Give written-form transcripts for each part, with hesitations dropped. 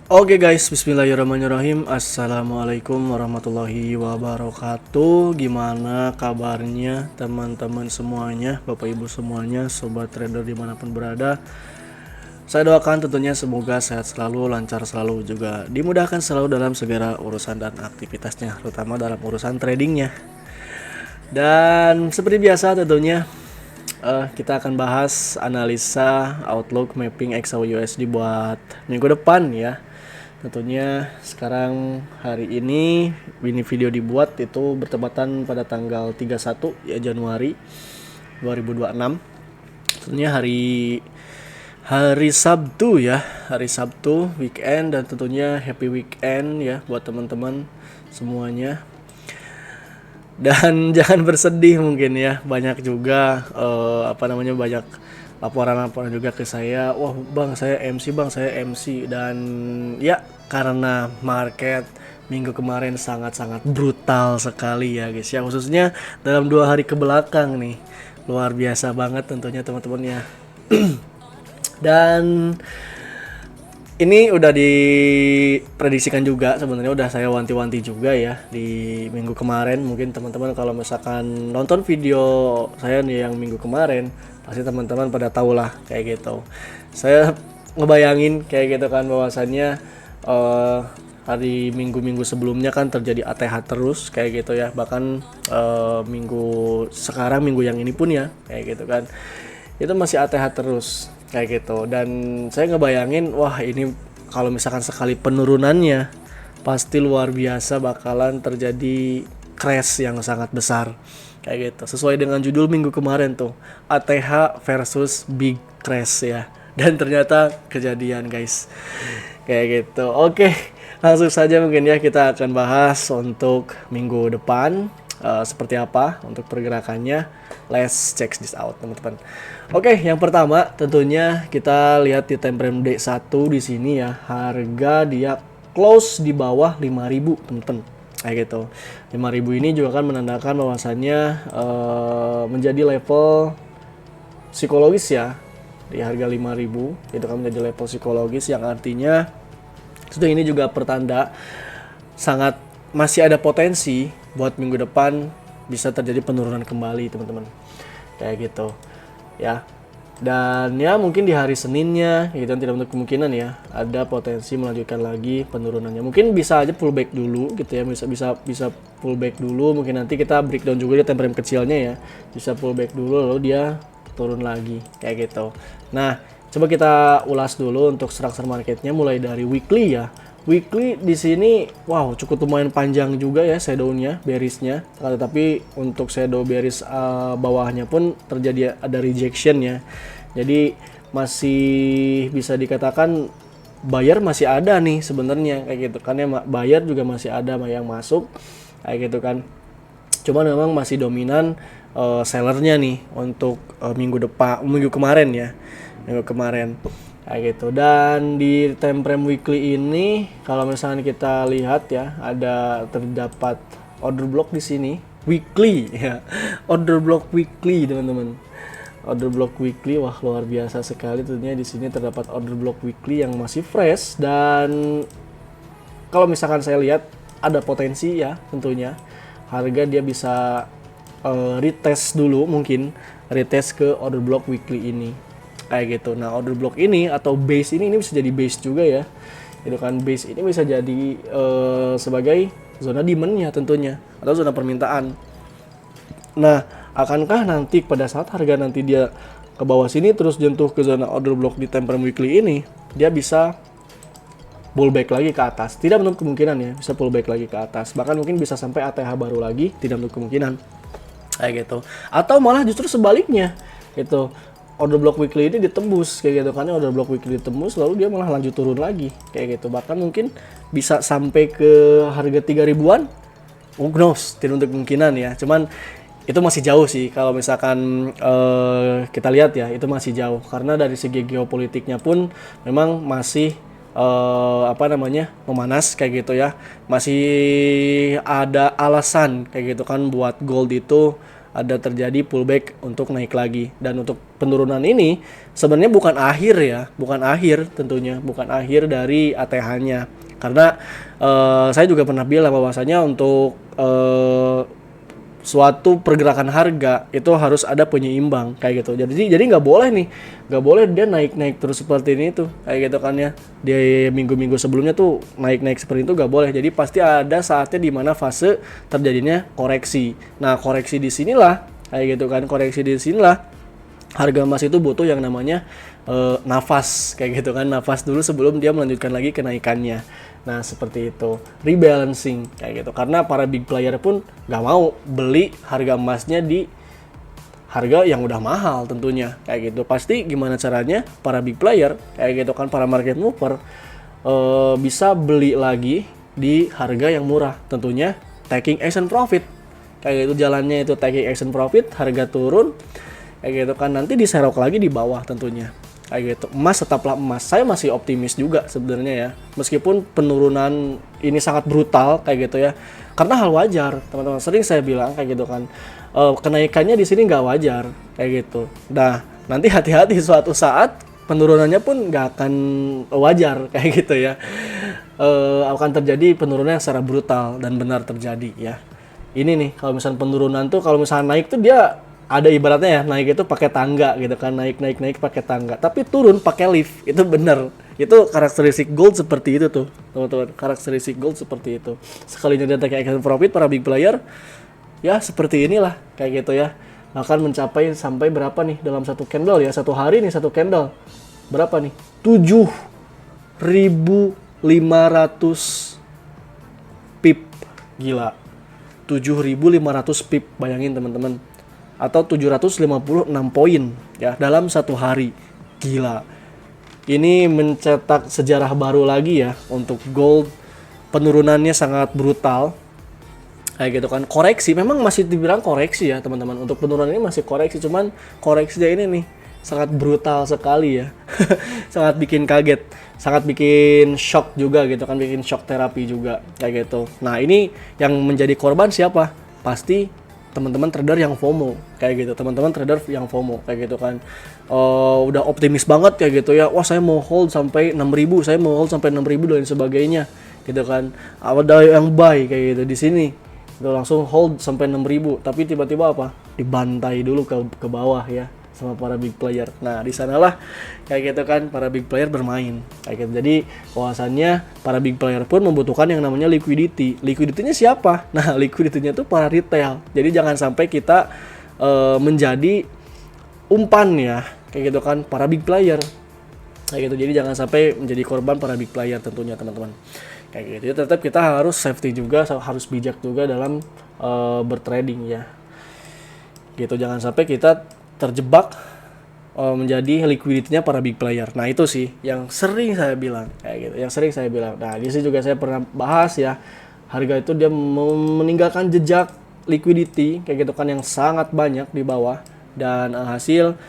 Oke guys, bismillahirrahmanirrahim. Assalamualaikum warahmatullahi wabarakatuh. Gimana kabarnya teman-teman semuanya, bapak ibu semuanya, sobat trader dimanapun berada. Saya doakan tentunya semoga sehat selalu, lancar selalu, juga dimudahkan selalu dalam segala urusan dan aktivitasnya, terutama dalam urusan tradingnya. Dan seperti biasa tentunya kita akan bahas analisa outlook mapping XAUUSD buat minggu depan ya. Tentunya sekarang hari ini video dibuat itu bertepatan pada tanggal 31 ya Januari 2026. Tentunya hari Sabtu ya, hari Sabtu weekend, dan tentunya happy weekend ya buat teman-teman semuanya. Dan jangan bersedih mungkin ya, banyak juga banyak laporan-laporan juga ke saya, wah bang saya MC dan ya karena market minggu kemarin sangat-sangat brutal sekali ya guys ya, khususnya dalam 2 hari ke belakang nih luar biasa banget tentunya teman-teman ya. Dan ini udah diprediksikan juga sebenarnya, udah saya wanti-wanti juga ya di minggu kemarin. Mungkin teman-teman kalau misalkan nonton video saya nih yang minggu kemarin, pasti teman-teman pada tahu lah kayak gitu. Saya ngebayangin kayak gitu kan bahwasannya hari minggu-minggu sebelumnya kan terjadi ATH terus kayak gitu ya. Bahkan minggu yang ini pun ya kayak gitu kan, itu masih ATH terus kayak gitu. Dan saya ngebayangin, wah ini kalau misalkan sekali penurunannya pasti luar biasa, bakalan terjadi crash yang sangat besar kayak gitu, sesuai dengan judul minggu kemarin tuh, ATH versus big crash ya. Dan ternyata kejadian guys kayak gitu. Oke, langsung saja mungkin ya kita akan bahas untuk minggu depan seperti apa untuk pergerakannya. Let's check this out teman-teman. Oke, yang pertama tentunya kita lihat di time frame D1 di sini ya. Harga dia close di bawah 5.000 teman-teman. Kayak gitu. 5.000 ini juga kan menandakan bahwasannya menjadi level psikologis ya. Di harga 5.000 itu kan menjadi level psikologis, yang artinya sudah ini juga pertanda sangat masih ada potensi buat minggu depan bisa terjadi penurunan kembali teman-teman kayak gitu ya. Dan ya mungkin di hari Seninnya gitu tidak menutup kemungkinan ya ada potensi melanjutkan lagi penurunannya. Mungkin bisa aja pullback dulu gitu ya, bisa pullback dulu. Mungkin nanti kita breakdown juga di time frame kecilnya ya, bisa pullback dulu lalu dia turun lagi kayak gitu. Nah, coba kita ulas dulu untuk structure marketnya mulai dari weekly ya. Weekly di sini wow cukup lumayan panjang juga ya shadow-nya, bearish-nya. Tetapi untuk shadow bearish bawahnya pun terjadi ada rejection ya. Jadi masih bisa dikatakan buyer masih ada nih sebenarnya kayak gitu kan ya, buyer juga masih ada yang masuk kayak gitu kan. Cuman memang masih dominan sellernya nih untuk minggu kemarin ya, minggu kemarin kayak gitu. Dan di time frame weekly ini kalau misalnya kita lihat ya, ada terdapat order block di sini weekly ya, order block weekly teman-teman, order block weekly. Wah luar biasa sekali tentunya di sini terdapat order block weekly yang masih fresh. Dan kalau misalkan saya lihat ada potensi ya tentunya harga dia bisa retest dulu, mungkin retest ke order block weekly ini kayak gitu. Nah order block ini atau base ini bisa jadi base juga ya, itu kan base ini bisa jadi sebagai zona demand-nya tentunya atau zona permintaan. Nah akankah nanti pada saat harga nanti dia ke bawah sini terus jentuh ke zona order block di time frame weekly ini, dia bisa pullback lagi ke atas? Tidak menutup kemungkinan ya, bisa pullback lagi ke atas, bahkan mungkin bisa sampai ATH baru lagi, tidak menutup kemungkinan kayak gitu. Atau malah justru sebaliknya gitu, order block weekly ini ditembus kayak gitu kan, order block weekly ditembus lalu dia malah lanjut turun lagi kayak gitu, bahkan mungkin bisa sampai ke harga 3.000-an. Who knows, tidak untuk kemungkinan ya, cuman itu masih jauh sih kalau misalkan kita lihat ya, itu masih jauh karena dari segi geopolitiknya pun memang masih memanas kayak gitu ya. Masih ada alasan kayak gitu kan buat gold itu ada terjadi pullback untuk naik lagi. Dan untuk penurunan ini sebenarnya bukan akhir ya, bukan akhir tentunya, bukan akhir dari ATH-nya. Karena saya juga pernah bilang bahwasanya untuk suatu pergerakan harga itu harus ada penyeimbang kayak gitu. Jadi nggak boleh nih, nggak boleh dia naik terus seperti ini tuh kayak gitu kan ya. Di minggu-minggu sebelumnya tuh naik seperti itu nggak boleh. Jadi pasti ada saatnya di mana fase terjadinya koreksi. Nah koreksi di sinilah kayak gitu kan, koreksi di sinilah harga emas itu butuh yang namanya nafas kayak gitu kan, nafas dulu sebelum dia melanjutkan lagi kenaikannya. Nah seperti itu, rebalancing kayak gitu, karena para big player pun nggak mau beli harga emasnya di harga yang udah mahal tentunya kayak gitu. Pasti gimana caranya para big player kayak gitu kan, para market mover bisa beli lagi di harga yang murah, tentunya taking action profit kayak gitu. Jalannya itu taking action profit, harga turun kayak gitu kan, nanti diserok lagi di bawah tentunya kayak gitu. Emas tetaplah emas. Saya masih optimis juga sebenarnya ya, meskipun penurunan ini sangat brutal kayak gitu ya, karena hal wajar teman-teman. Sering saya bilang kayak gitu kan, kenaikannya di sini nggak wajar kayak gitu. Nah nanti hati-hati, suatu saat penurunannya pun nggak akan wajar kayak gitu ya. Akan terjadi penurunan secara brutal dan benar terjadi ya. Ini nih kalau misalnya penurunan tuh, kalau misalnya naik tuh dia ada ibaratnya ya, naik itu pakai tangga gitu kan, naik pakai tangga, tapi turun pakai lift. Itu bener, itu karakteristik gold seperti itu tuh teman-teman, karakteristik gold seperti itu. Sekalinya dia take action profit, para big player ya seperti inilah kayak gitu ya, akan mencapai sampai berapa nih dalam satu candle ya, satu hari nih satu candle berapa nih, 7.500 pip, gila, 7.500 pip, bayangin teman-teman, atau 756 poin ya dalam satu hari. Gila. Ini mencetak sejarah baru lagi ya untuk gold. Penurunannya sangat brutal. Kayak gitu kan. Koreksi, memang masih dibilang koreksi ya teman-teman. Untuk penurunan ini masih koreksi, cuman koreksinya ini nih sangat brutal sekali ya. Sangat bikin kaget, sangat bikin shock juga gitu kan, bikin shock terapi juga kayak gitu. Nah, ini yang menjadi korban siapa? Pasti teman-teman trader yang FOMO kayak gitu, teman-teman trader yang FOMO kayak gitu kan, udah optimis banget kayak gitu ya, wah saya mau hold sampai 6.000, saya mau hold sampai 6.000 dan sebagainya gitu kan. Ada yang buy kayak gitu di sini, udah langsung hold sampai 6.000, tapi tiba-tiba apa, dibantai dulu ke bawah ya sama para big player. Nah di sanalah kayak gitu kan para big player bermain kayak gitu. Jadi bahwasannya para big player pun membutuhkan yang namanya liquidity. Liquidity-nya siapa? Nah liquidity-nya tuh para retail. Jadi jangan sampai kita menjadi umpan ya kayak gitu kan para big player kayak gitu. Jadi jangan sampai menjadi korban para big player tentunya teman-teman kayak gitu. Jadi tetap kita harus safety juga, harus bijak juga dalam bertrading ya gitu. Jangan sampai kita terjebak menjadi liquidity-nya para big player. Nah itu sih yang sering saya bilang kayak gitu, yang sering saya bilang. Nah di sini juga saya pernah bahas ya, harga itu dia meninggalkan jejak liquidity kayak gitu kan yang sangat banyak di bawah, dan hasil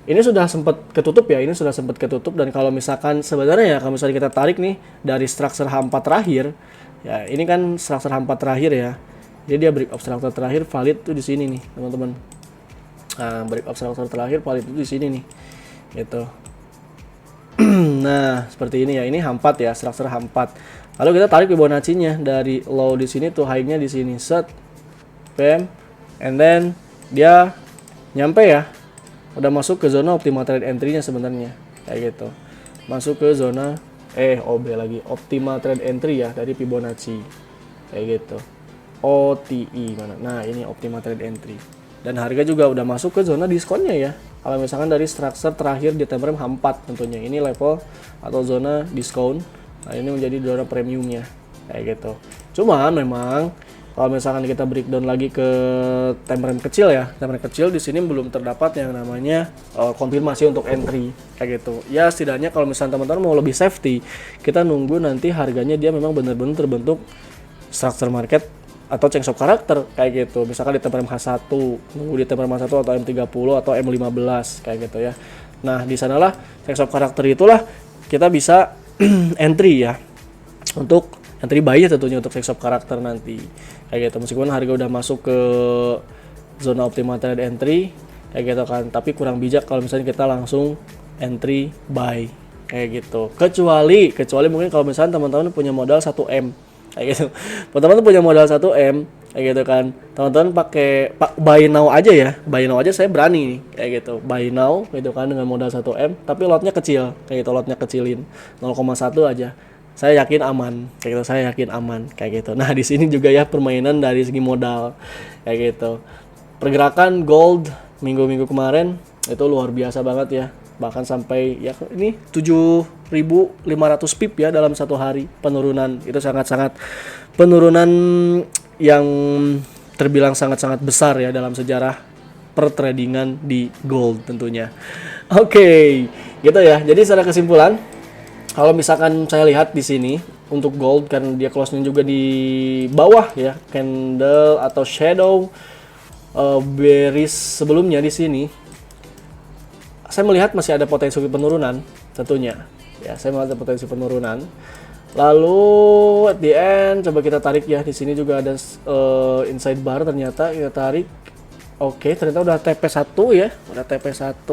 ini sudah sempat ketutup ya, ini sudah sempat ketutup. Dan kalau misalkan sebenarnya ya, kalau misalnya kita tarik nih dari structure H4 terakhir ya, ini kan structure H4 terakhir ya, jadi dia break of structure terakhir valid tuh di sini nih teman-teman. Nah, break of structure terakhir valid itu di sini nih gitu. Nah seperti ini ya, ini H4 ya, structure H4. Lalu kita tarik Fibonacci-nya dari low di sini tuh high-nya di sini, set, bam, and then dia nyampe ya, udah masuk ke zona optimal trade entry-nya sebenarnya kayak gitu, masuk ke zona OB lagi, optimal trade entry ya dari Fibonacci kayak gitu. OTI mana? Nah ini optimal trade entry, dan harga juga udah masuk ke zona diskonnya ya. Kalau misalkan dari structure terakhir di time frame H4 tentunya ini level atau zona diskon. Nah ini menjadi zona premiumnya kayak gitu. Cuman memang kalau misalkan kita breakdown lagi ke time frame kecil ya, time frame kecil di sini belum terdapat yang namanya konfirmasi untuk entry kayak gitu. Ya setidaknya kalau misalkan teman-teman mau lebih safety, kita nunggu nanti harganya dia memang benar-benar terbentuk structure market atau change of karakter kayak gitu. Misalkan di time frame H1, nunggu di time frame H1 atau M30 atau M15 kayak gitu ya. Nah, di sanalah change of karakter itulah kita bisa entry ya. Untuk entry buy tentunya untuk change of karakter nanti. Kayak gitu. Meskipun harga udah masuk ke zona optimal trade entry kayak gitu kan. Tapi kurang bijak kalau misalnya kita langsung entry buy kayak gitu. Kecuali mungkin kalau misalnya teman-teman punya modal 1M kayak gitu. Teman-teman punya modal 1M kayak gitu kan. Teman-teman pakai buy now aja ya. Buy now aja saya berani nih kayak gitu. Buy now gitu kan dengan modal 1M tapi lotnya kecil kayak gitu, lotnya kecilin 0,1 aja. Saya yakin aman kayak gitu, saya yakin aman kayak gitu. Nah, di sini juga ya permainan dari segi modal kayak gitu. Pergerakan gold minggu-minggu kemarin itu luar biasa banget ya. Bahkan sampai ya ini 7.500 pip ya dalam satu hari penurunan. Itu sangat-sangat penurunan yang terbilang sangat-sangat besar ya dalam sejarah pertradingan di gold tentunya. Oke, gitu ya. Jadi secara kesimpulan, kalau misalkan saya lihat di sini untuk gold kan dia close-nya juga di bawah ya, candle atau shadow bearish sebelumnya di sini. Saya melihat masih ada potensi penurunan tentunya. Ya, saya melihat ada potensi penurunan. Lalu at the end coba kita tarik ya, di sini juga ada inside bar ternyata kita tarik. Oke, ternyata udah TP1 ya, udah TP1.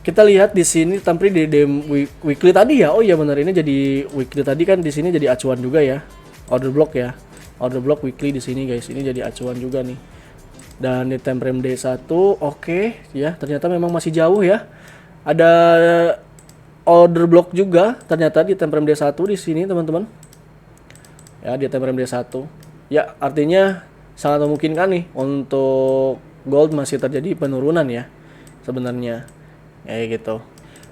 Kita lihat di sini tampil di weekly tadi ya. Oh iya benar, ini jadi weekly tadi kan di sini jadi acuan juga ya. Order block ya. Order block weekly di sini guys. Ini jadi acuan juga nih. Dan di time frame D1 oke ya, ternyata memang masih jauh ya. Ada order block juga ternyata di time frame D1 di sini teman-teman. Ya, di time frame D1. Ya, artinya sangat memungkinkan nih untuk gold masih terjadi penurunan ya sebenarnya. Kayak gitu.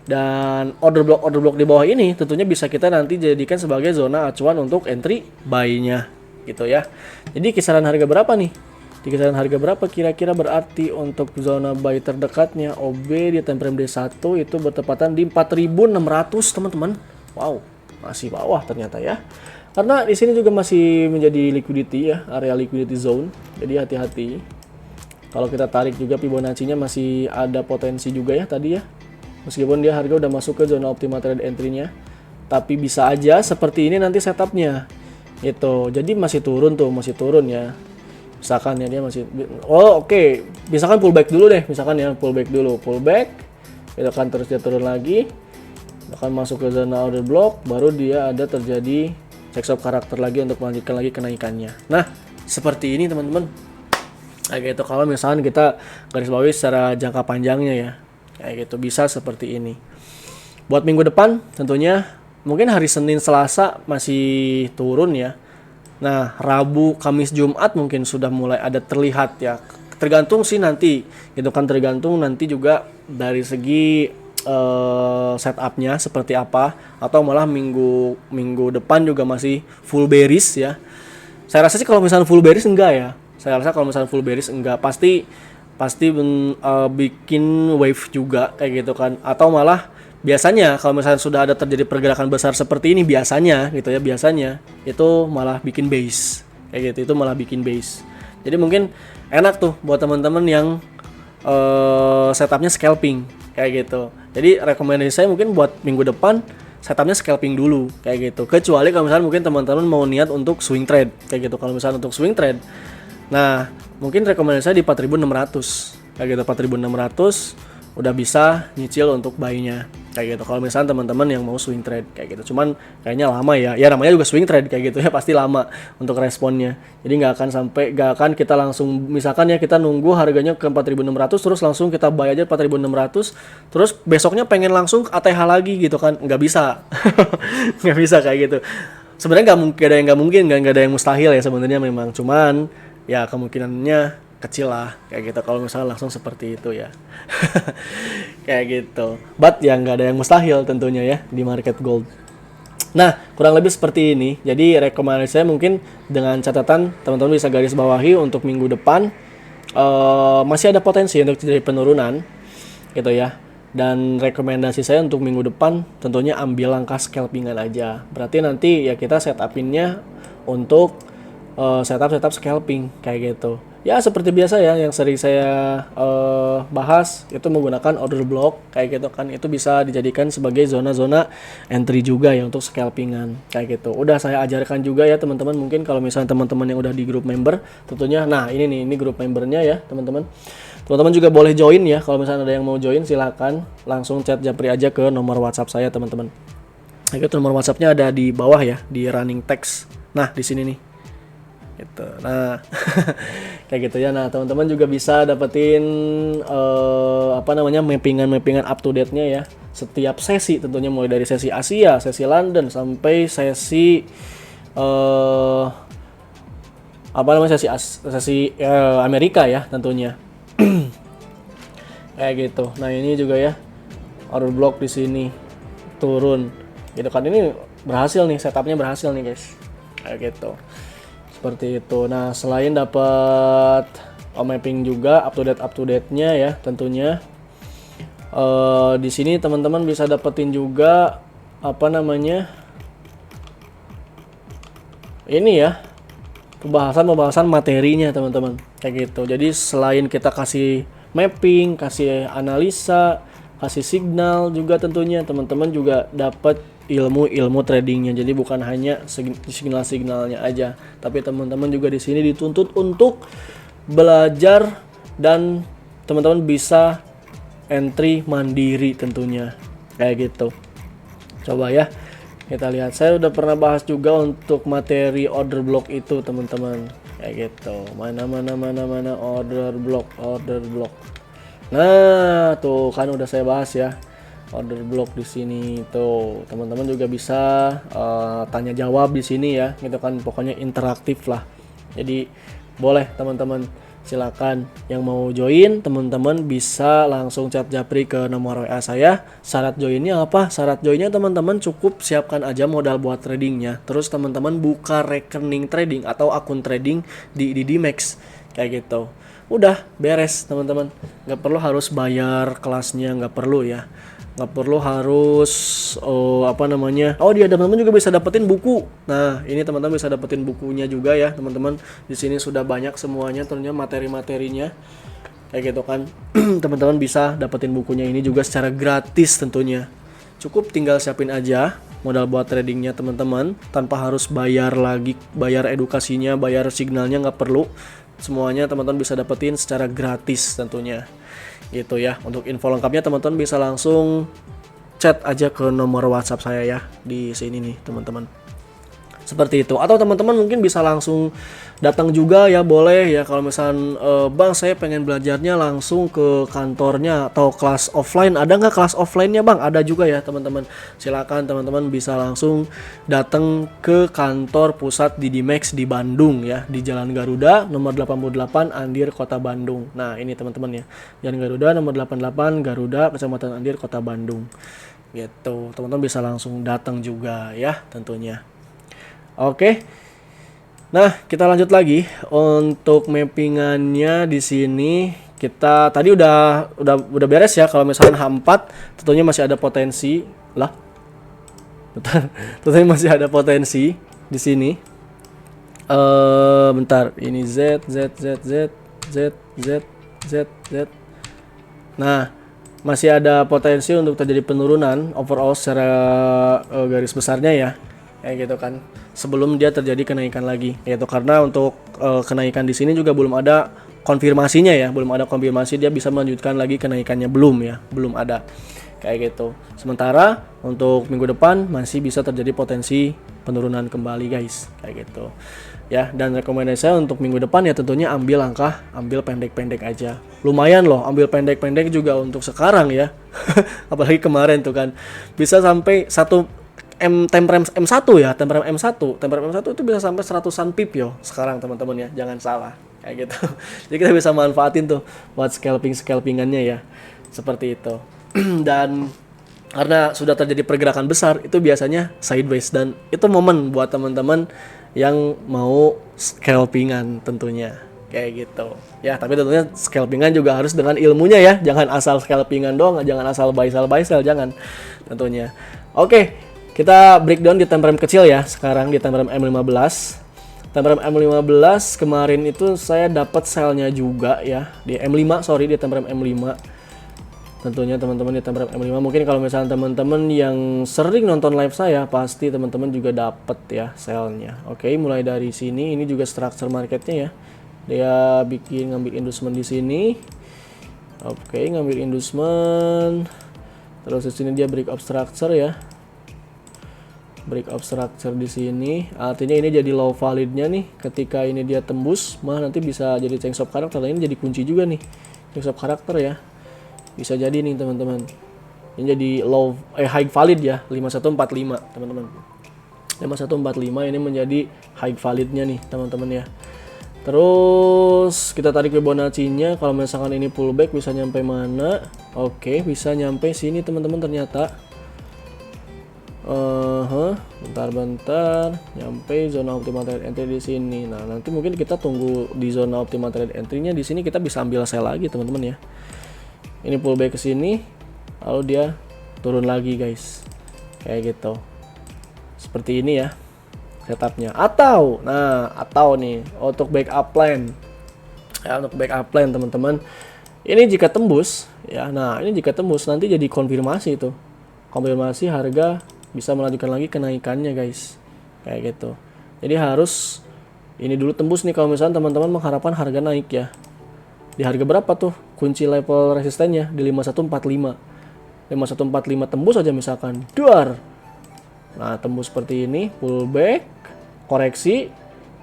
Dan order block di bawah ini tentunya bisa kita nanti jadikan sebagai zona acuan untuk entry buy-nya gitu ya. Jadi kisaran harga berapa nih? Di kisaran harga berapa kira-kira berarti untuk zona buy terdekatnya OB di time frame D1 itu bertepatan di 4.600 teman-teman. Wow, masih bawah ternyata ya. Karena di sini juga masih menjadi liquidity ya, area liquidity zone. Jadi hati-hati. Kalau kita tarik juga Fibonacci-nya masih ada potensi juga ya tadi ya. Meskipun dia harga udah masuk ke zona optimal trade entry-nya, tapi bisa aja seperti ini nanti setupnya. Gitu. Jadi masih turun tuh, masih turun ya. Misalkan ya dia masih oke. Misalkan pullback dulu deh, misalkan ya pullback dulu, pullback. Itu kan terus dia turun lagi. Akan masuk ke zona order block, baru dia ada terjadi check stop karakter lagi untuk melanjutkan lagi kenaikannya. Nah, seperti ini teman-teman. Kayak gitu kalau misalkan kita garis bawahi secara jangka panjangnya ya. Kayak gitu bisa seperti ini. Buat minggu depan tentunya mungkin hari Senin Selasa masih turun ya. Nah, Rabu, Kamis, Jumat mungkin sudah mulai ada terlihat ya. Tergantung sih nanti, gitu kan, tergantung nanti juga dari segi setupnya seperti apa, atau malah minggu depan juga masih full bearish ya. Saya rasa sih kalau misalnya full bearish enggak ya. Saya rasa kalau misalnya full bearish enggak, pasti bikin wave juga kayak gitu kan, atau malah biasanya kalau misalnya sudah ada terjadi pergerakan besar seperti ini biasanya gitu ya, biasanya itu malah bikin base kayak gitu, itu malah bikin base. Jadi mungkin enak tuh buat teman-teman yang setupnya scalping kayak gitu. Jadi rekomendasi saya mungkin buat minggu depan setupnya scalping dulu kayak gitu. Kecuali kalau misalnya mungkin teman-teman mau niat untuk swing trade kayak gitu. Kalau misalnya untuk swing trade, nah mungkin rekomendasi saya di 4.600 kayak gitu, 4.600 udah bisa nyicil untuk buy-nya kayak gitu. Kalau misalnya teman-teman yang mau swing trade kayak gitu, cuman kayaknya lama ya. Ya namanya juga swing trade kayak gitu ya, pasti lama untuk responnya. Jadi nggak akan kita langsung, misalkan ya kita nunggu harganya ke 4.600 terus langsung kita buy aja 4.600 terus besoknya pengen langsung ATH lagi gitu kan, nggak bisa. Nggak bisa kayak gitu. Sebenarnya nggak mungkin, nggak ada yang mustahil ya sebenarnya memang, cuman ya kemungkinannya kecil lah kayak gitu kalau misalnya langsung seperti itu ya. Kayak gitu. But ya nggak ada yang mustahil tentunya ya di market gold. Nah, kurang lebih seperti ini. Jadi rekomendasi saya mungkin dengan catatan teman-teman bisa garis bawahi untuk minggu depan masih ada potensi untuk terjadi penurunan gitu ya. Dan rekomendasi saya untuk minggu depan tentunya ambil langkah scalpingan aja. Berarti nanti ya kita setupinnya untuk setup scalping kayak gitu. Ya seperti biasa ya yang sering saya bahas itu menggunakan order block kayak gitu kan, itu bisa dijadikan sebagai zona-zona entry juga ya untuk scalpingan kayak gitu. Udah saya ajarkan juga ya teman-teman, mungkin kalau misalnya teman-teman yang udah di grup member tentunya, nah ini nih, ini grup membernya ya teman-teman. Teman-teman juga boleh join ya, kalau misalnya ada yang mau join silakan langsung chat japri aja ke nomor WhatsApp saya teman-teman. Itu nomor WhatsAppnya ada di bawah ya, di running text. Nah di sini nih gitu. Nah kayak gitu ya. Nah teman-teman juga bisa dapetin mappingan up to date-nya ya setiap sesi, tentunya mulai dari sesi Asia, sesi London sampai sesi sesi Amerika ya tentunya. Kayak gitu. Nah ini juga ya order block di sini turun gitu kan, ini berhasil nih, setupnya berhasil nih guys kayak gitu. Seperti itu. Nah, selain dapat mapping juga up to date-nya ya tentunya. Di sini teman-teman bisa dapetin juga ini ya, pembahasan materinya teman-teman. Kayak gitu. Jadi selain kita kasih mapping, kasih analisa, kasih signal juga tentunya teman-teman juga dapat ilmu tradingnya. Jadi bukan hanya signal-signalnya aja, tapi teman-teman juga di sini dituntut untuk belajar dan teman-teman bisa entry mandiri tentunya kayak gitu. Coba ya kita lihat, saya udah pernah bahas juga untuk materi order block itu teman-teman kayak gitu. Mana order block. Nah tuh kan udah saya bahas ya order block di sini tuh. Teman-teman juga bisa tanya jawab di sini ya gitu kan, pokoknya interaktif lah. Jadi boleh teman-teman, silakan yang mau join teman-teman bisa langsung chat japri ke nomor WA saya. Syarat joinnya apa? Syarat joinnya teman-teman cukup siapkan aja modal buat tradingnya, terus teman-teman buka rekening trading atau akun trading di DDMax kayak gitu. Udah beres teman-teman, nggak perlu harus bayar kelasnya, nggak perlu ya, nggak perlu harus teman-teman juga bisa dapetin buku. Nah ini teman-teman bisa dapetin bukunya juga ya teman-teman. Di sini sudah banyak semuanya tentunya materi-materinya kayak gitu kan. Teman-teman bisa dapetin bukunya ini juga secara gratis tentunya. Cukup tinggal siapin aja modal buat tradingnya teman-teman, tanpa harus bayar lagi, bayar edukasinya, bayar signalnya, nggak perlu. Semuanya teman-teman bisa dapetin secara gratis tentunya gitu ya. Untuk info lengkapnya teman-teman bisa langsung chat aja ke nomor WhatsApp saya ya di sini nih teman-teman. Seperti itu. Atau teman-teman mungkin bisa langsung datang juga ya, boleh ya. Kalau misalnya Bang saya pengen belajarnya langsung ke kantornya atau kelas offline, ada nggak kelas offline-nya Bang? Ada juga ya teman-teman. Silakan teman-teman bisa langsung datang ke kantor pusat DDMax di Bandung ya, di Jalan Garuda nomor 88 Andir Kota Bandung. Nah ini teman-teman ya, Jalan Garuda nomor 88 Garuda Kecamatan Andir Kota Bandung gitu. Teman-teman bisa langsung datang juga ya tentunya. Oke. Nah, kita lanjut lagi untuk mappingannya di sini. Kita tadi udah beres ya. Kalau misalkan H4 tentunya masih ada potensi lah. Bentar. Tentunya masih ada potensi di sini. Bentar. Ini Z. Nah, masih ada potensi untuk terjadi penurunan overall secara garis besarnya ya. Kayak gitu kan. Sebelum dia terjadi kenaikan lagi, yaitu karena untuk kenaikan di sini juga belum ada konfirmasinya ya, belum ada konfirmasi dia bisa melanjutkan lagi kenaikannya, belum ada kayak gitu. Sementara untuk minggu depan masih bisa terjadi potensi penurunan kembali guys, kayak gitu ya. Dan rekomendasi saya untuk minggu depan ya tentunya ambil pendek-pendek aja. Lumayan loh ambil pendek-pendek juga untuk sekarang ya. Apalagi kemarin tuh kan bisa sampai temper M1 ya, temper M1 itu bisa sampai 100-an pip yo sekarang teman-teman ya, jangan salah kayak gitu. Jadi kita bisa manfaatin tuh buat scalpingannya ya, seperti itu. Dan karena sudah terjadi pergerakan besar itu biasanya sideways, dan itu momen buat teman-teman yang mau scalpingan tentunya kayak gitu ya. Tapi tentunya scalpingan juga harus dengan ilmunya ya, jangan asal scalpingan doang, jangan asal buy sell, jangan tentunya. Oke. Kita breakdown di time frame kecil ya, sekarang di time frame M15. Temperam M15 kemarin itu saya dapat selnya juga ya di M5, sorry di Temperam M5. Tentunya teman-teman di Temperam M5 mungkin kalau misalnya teman-teman yang sering nonton live saya pasti teman-teman juga dapat ya selnya. Oke, mulai dari sini ini juga structure marketnya ya. Dia ngambil inducement di sini. Oke, ngambil inducement. Terus di sini dia break up structure ya. Break up structure di sini, artinya ini jadi low validnya nih. Ketika ini dia tembus, malah nanti bisa jadi change of karakter. Ini jadi kunci juga nih, change of karakter ya. Bisa jadi nih teman-teman. Ini jadi high valid ya, 5145 teman-teman. 5145 ini menjadi high validnya nih teman-teman ya. Terus kita tarik Fibonacci-nya. Kalau misalkan ini pullback bisa nyampe mana? Oke, bisa nyampe sini teman-teman ternyata. Bentar, nyampe zona optimal trade entry di sini. Nah, nanti mungkin kita tunggu di zona optimal trade entry-nya di sini kita bisa ambil sell lagi, teman-teman ya. Ini pullback ke sini, lalu dia turun lagi, guys. Kayak gitu. Seperti ini ya setupnya. Atau nih untuk backup plan. Ya, untuk backup plan, teman-teman. Ini jika tembus, ya. Nah, ini jika tembus nanti jadi konfirmasi itu. Konfirmasi harga bisa melanjutkan lagi kenaikannya, guys. Kayak gitu. Jadi harus ini dulu tembus nih kalau misalnya teman-teman mengharapkan harga naik ya. Di harga berapa tuh? Kunci level resistennya di 5145. 5145 tembus aja misalkan. Duar. Nah, tembus seperti ini, pullback, koreksi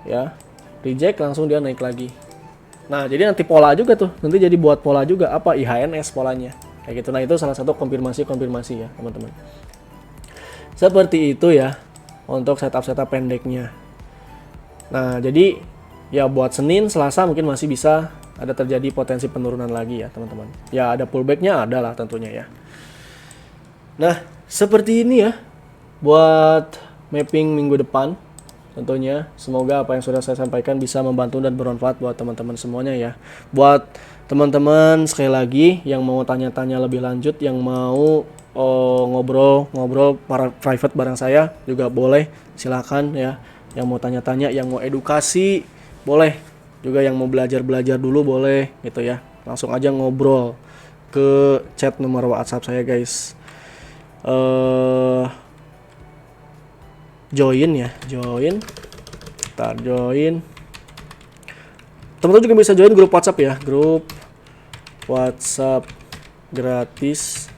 ya. Reject langsung dia naik lagi. Nah, jadi nanti pola juga tuh. Nanti jadi buat pola juga apa IHNS polanya. Kayak gitu. Nah, itu salah satu konfirmasi ya, teman-teman. Seperti itu ya untuk setup pendeknya. Nah, jadi ya buat Senin, Selasa mungkin masih bisa ada terjadi potensi penurunan lagi ya, teman-teman. Ya ada pullbacknya ada lah tentunya ya. Nah, seperti ini ya buat mapping minggu depan. Tentunya semoga apa yang sudah saya sampaikan bisa membantu dan bermanfaat buat teman-teman semuanya ya. Buat teman-teman sekali lagi yang mau tanya-tanya lebih lanjut, yang mau ngobrol private bareng saya juga boleh, silakan ya. Yang mau tanya-tanya, yang mau edukasi boleh, juga yang mau belajar dulu boleh gitu ya. Langsung aja ngobrol ke chat nomor WhatsApp saya, guys. Join. Teman-teman juga bisa join grup WhatsApp ya, grup WhatsApp gratis.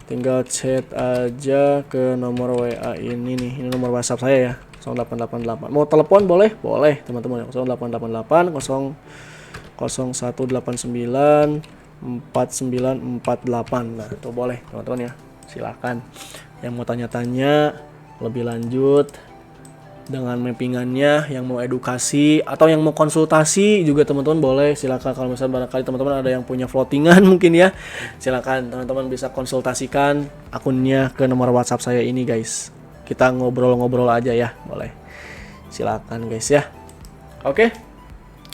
Tinggal chat aja ke nomor WA ini nih. Ini nomor WhatsApp saya ya. 0888. Mau telepon boleh? Boleh, teman-teman. 0888 0189 4948. Nah, itu boleh, teman-teman ya. Silakan. Yang mau tanya-tanya lebih lanjut dengan mappingannya, yang mau edukasi atau yang mau konsultasi juga teman-teman boleh, silakan. Kalau misalnya barangkali teman-teman ada yang punya floatingan mungkin ya, silakan teman-teman bisa konsultasikan akunnya ke nomor WhatsApp saya ini, guys. Kita ngobrol-ngobrol aja ya, boleh. Silakan, guys ya. Oke.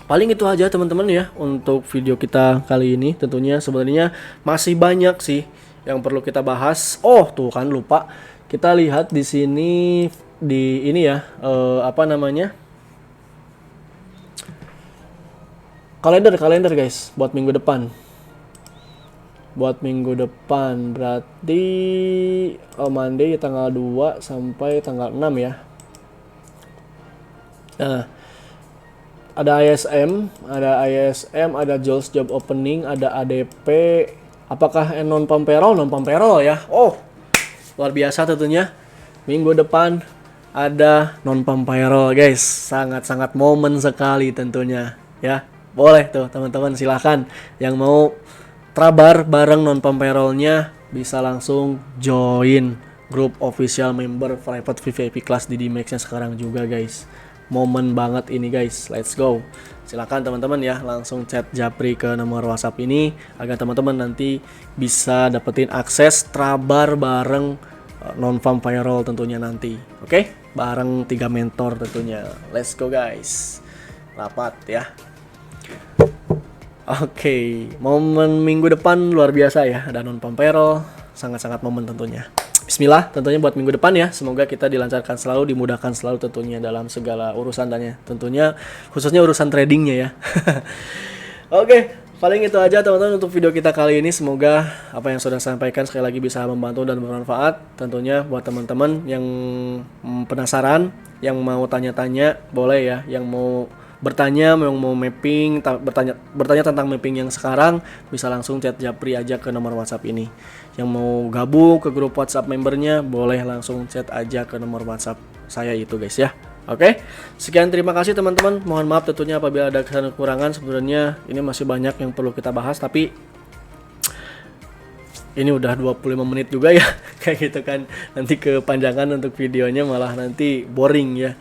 Paling itu aja teman-teman ya untuk video kita kali ini. Tentunya sebenarnya masih banyak sih yang perlu kita bahas. Oh, tuh kan lupa. Kita lihat di sini di ini ya, kalender guys buat minggu depan. Berarti Monday tanggal 2 sampai tanggal 6 ya. Nah, ada ISM, ada Jules Job Opening, ada ADP. Apakah non pump payroll ya? Oh, luar biasa tentunya. Minggu depan ada non pump payroll, guys. Sangat-sangat momen sekali tentunya ya. Boleh tuh teman-teman, silahkan yang mau trabar bareng non pump payrollnya bisa langsung join grup official member private VIP kelas di Dimax-nya sekarang juga, guys. Momen banget ini, guys. Let's go. Silakan teman-teman ya, langsung chat Japri ke nomor WhatsApp ini agar teman-teman nanti bisa dapetin akses trabar bareng non-farm payroll tentunya nanti. Oke? Bareng 3 mentor tentunya. Let's go, guys. Rapat ya. Oke, momen minggu depan luar biasa ya. Ada non-farm payroll, sangat-sangat momen tentunya. Bismillah tentunya buat minggu depan ya. Semoga kita dilancarkan selalu, dimudahkan selalu tentunya dalam segala urusan dan ya tentunya khususnya urusan tradingnya ya. Oke, paling itu aja teman-teman untuk video kita kali ini. Semoga apa yang sudah saya sampaikan sekali lagi bisa membantu dan bermanfaat. Tentunya buat teman-teman yang penasaran, yang mau tanya-tanya boleh ya, yang mau bertanya, yang mau mapping, bertanya tentang mapping yang sekarang, bisa langsung chat Japri aja ke nomor WhatsApp ini. Yang mau gabung ke grup WhatsApp membernya, boleh langsung chat aja ke nomor WhatsApp saya itu guys ya. Oke, sekian terima kasih teman-teman. Mohon maaf tentunya apabila ada kesalahan kekurangan. Sebenarnya ini masih banyak yang perlu kita bahas, tapi ini udah 25 menit juga ya. Kayak gitu kan. Nanti kepanjangan untuk videonya malah nanti boring ya.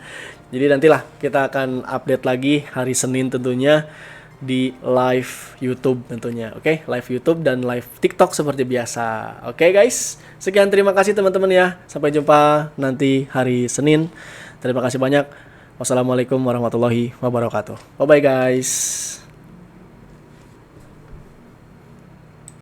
Jadi nantilah kita akan update lagi hari Senin tentunya di live YouTube tentunya. Oke, live YouTube dan live TikTok seperti biasa. Oke guys, sekian terima kasih teman-teman ya. Sampai jumpa nanti hari Senin. Terima kasih banyak. Wassalamualaikum warahmatullahi wabarakatuh. Bye bye guys.